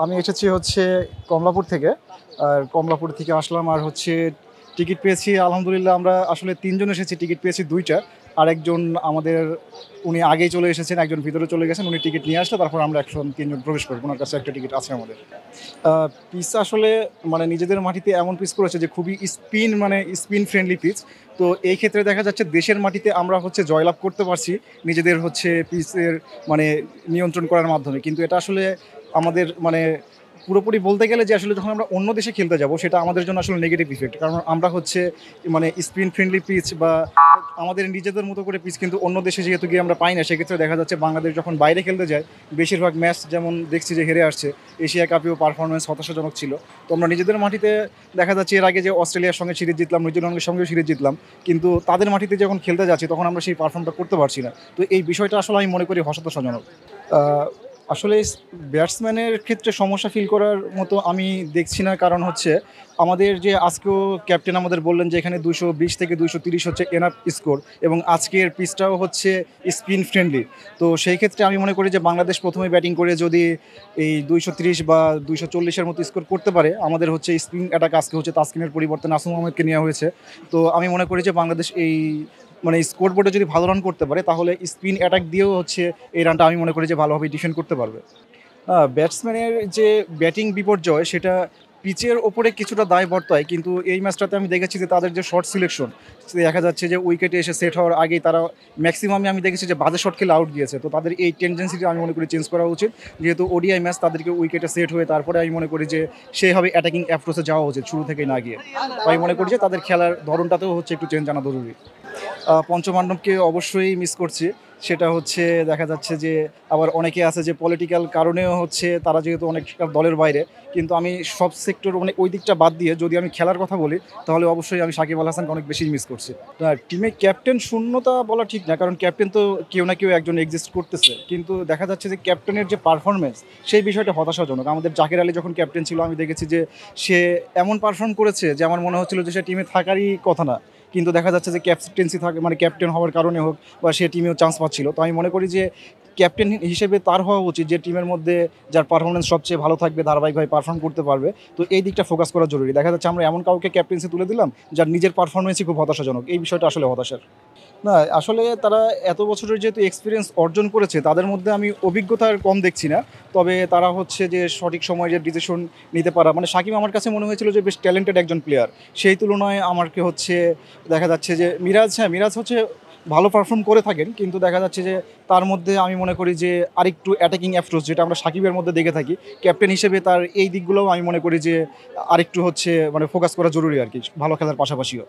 আমি এসেছি হচ্ছে কমলাপুর থেকে। আর কমলাপুর থেকে আসলাম আর হচ্ছে টিকিট পেয়েছি আলহামদুলিল্লাহ। আমরা আসলে ৩ জন এসেছি, টিকিট পেয়েছি ২টা। আরেকজন আমাদের উনি আগেই চলে এসেছেন, একজন ভিতরে চলে গেছেন। উনি টিকিট নিয়ে আসলে তারপর আমরা একজন ৩ জন প্রবেশ করব। উনার কাছে একটা টিকিট আছে আমাদের। পিচ আসলে মানে নিজেদের মাটিতে এমন পিচ করেছে যে খুবই স্পিন ফ্রেন্ডলি পিচ। তো এই ক্ষেত্রে দেখা যাচ্ছে দেশের মাটিতে আমরা হচ্ছে জয়লাভ করতে পারছি নিজেদের হচ্ছে পিচের মানে নিয়ন্ত্রণ করার মাধ্যমে। কিন্তু এটা আসলে আমাদের মানে পুরোপুরি বলতে গেলে যে আসলে যখন আমরা অন্য দেশে খেলতে যাব সেটা আমাদের জন্য আসলে নেগেটিভ ইফেক্ট। কারণ আমরা হচ্ছে মানে স্পিন ফ্রেন্ডলি পিচ বা আমাদের নিজেদের মতো করে পিচ কিন্তু অন্য দেশে যেহেতু গিয়ে আমরা পাই না, সেক্ষেত্রে দেখা যাচ্ছে বাংলাদেশ যখন বাইরে খেলতে যায় বেশিরভাগ ম্যাচ যেমন দেখছি যে হেরে আসছে। এশিয়া কাপেও পারফরমেন্স হতাশাজনক ছিল। তো আমরা নিজেদের মাটিতে দেখা যাচ্ছে এর আগে যে অস্ট্রেলিয়ার সঙ্গে সিরিজ জিতলাম, নিউজিল্যান্ডের সঙ্গেও সিরিজ জিতলাম, কিন্তু তাদের মাটিতে যখন খেলতে যাচ্ছি তখন আমরা সেই পারফর্মটা করতে পারছি না। তো এই বিষয়টা আসলে আমি মনে করি হতাশাজনক। আসলে ব্যাটসম্যানের ক্ষেত্রে সমস্যা ফিল করার মতো আমি দেখছি না। কারণ হচ্ছে আমাদের যে আজকেও ক্যাপ্টেন আমাদের বললেন যে এখানে ২২০ থেকে ২৩০ হচ্ছে এনাফ স্কোর, এবং আজকের পিচটাও হচ্ছে স্পিন ফ্রেন্ডলি। তো সেই ক্ষেত্রে আমি মনে করি যে বাংলাদেশ প্রথমে ব্যাটিং করে যদি এই ২৩০ বা ২৪০-এর মতো স্কোর করতে পারে, আমাদের হচ্ছে স্পিন অ্যাটাক আজকে হচ্ছে তাসকিনের পরিবর্তে নাসুম আহমেদকে নেওয়া হয়েছে। তো আমি মনে করি যে বাংলাদেশ এই মানে স্কোর বোর্ডে যদি ভালো রান করতে পারে তাহলে স্পিন অ্যাটাক দিয়েও হচ্ছে এই রানটা আমি মনে করি যে ভালোভাবে ডিফেন্ড করতে পারবে। ব্যাটসম্যানের যে ব্যাটিং বিপর্যয় সেটা পিচের ওপরে কিছুটা দায় বর্তায়, কিন্তু এই ম্যাচটাতে আমি দেখেছি যে তাদের যে শট সিলেকশন, দেখা যাচ্ছে যে উইকেটে এসে সেট হওয়ার আগেই তারা ম্যাক্সিমামই আমি দেখেছি যে বাজে শট খেলে আউট গিয়েছে। তো তাদের এই টেন্ডেন্সিটা আমি মনে করি চেঞ্জ করা উচিত। যেহেতু ওডিআই ম্যাচ, তাদেরকে উইকেটে সেট হয়ে তারপরে আমি মনে করি যে সেইভাবে অ্যাটাকিং অ্যাপ্রোচে যাওয়া উচিত শুরু থেকেই না গিয়ে। তো আমি মনে করি যে তাদের খেলার ধরনটাতেও হচ্ছে একটু চেঞ্জ আনা জরুরি। পঞ্চপাণ্ডবকে অবশ্যই মিস করছি। সেটা হচ্ছে দেখা যাচ্ছে যে আবার অনেকে আছে যে পলিটিক্যাল কারণেও হচ্ছে তারা যেহেতু অনেক দলের বাইরে, কিন্তু আমি সব সেক্টর মানে ওই দিকটা বাদ দিয়ে যদি আমি খেলার কথা বলি তাহলে অবশ্যই আমি সাকিব আল হাসানকে অনেক বেশি মিস করছি। টিমে ক্যাপ্টেন শূন্যতা বলা ঠিক না, কারণ ক্যাপ্টেন তো কেউ না কেউ একজন এক্সিস্ট করতেছে, কিন্তু দেখা যাচ্ছে যে ক্যাপ্টেনের যে পারফরমেন্স সেই বিষয়টা হতাশাজনক। আমাদের জাকের আলী যখন ক্যাপ্টেন ছিল আমি দেখেছি যে সে এমন পারফর্ম করেছে যে আমার মনে হচ্ছিল যে সে টিমে থাকারই কথা না, কিন্তু দেখা যাচ্ছে যে ক্যাপ্টেন্সি থাকে মানে ক্যাপ্টেন হওয়ার কারণে হোক বা সে টিমেও চান্স পাচ্ছিল। তো আমি মনে করি যে ক্যাপ্টেন হিসেবে তার হওয়া উচিত যে টিমের মধ্যে যার পারফরমেন্স সবচেয়ে ভালো থাকবে, ধারাবাহিকভাবে পারফর্ম করতে পারবে। তো এই দিকটা ফোকাস করা জরুরি। দেখা যাচ্ছে আমরা এমন কাউকে ক্যাপ্টেন্সি তুলে দিলাম যার নিজের পারফরমেন্সই খুব হতাশাজনক। এই বিষয়টা আসলে হতাশার। না, আসলে তারা এত বছরের যেহেতু এক্সপিরিয়েন্স অর্জন করেছে তাদের মধ্যে আমি অভিজ্ঞতার কম দেখছি না। তবে তারা হচ্ছে যে সঠিক সময়ে যে ডিসিশন নিতে পারা, মানে সাকিব আমার কাছে মনে হয়েছিল যে বেশ ট্যালেন্টেড একজন প্লেয়ার। সেই তুলনায় আমাকে হচ্ছে দেখা যাচ্ছে যে মিরাজ হচ্ছে ভালো পারফর্ম করে থাকেন, কিন্তু দেখা যাচ্ছে যে তার মধ্যে আমি মনে করি যে আরেকটু অ্যাটাকিং অ্যাপ্রোচ যেটা আমরা সাকিবের মধ্যে দেখে থাকি, ক্যাপ্টেন হিসেবে তার এই দিকগুলোও আমি মনে করি যে আরেকটু হচ্ছে মানে ফোকাস করা জরুরি আর কি, ভালো খেলার পাশাপাশিও।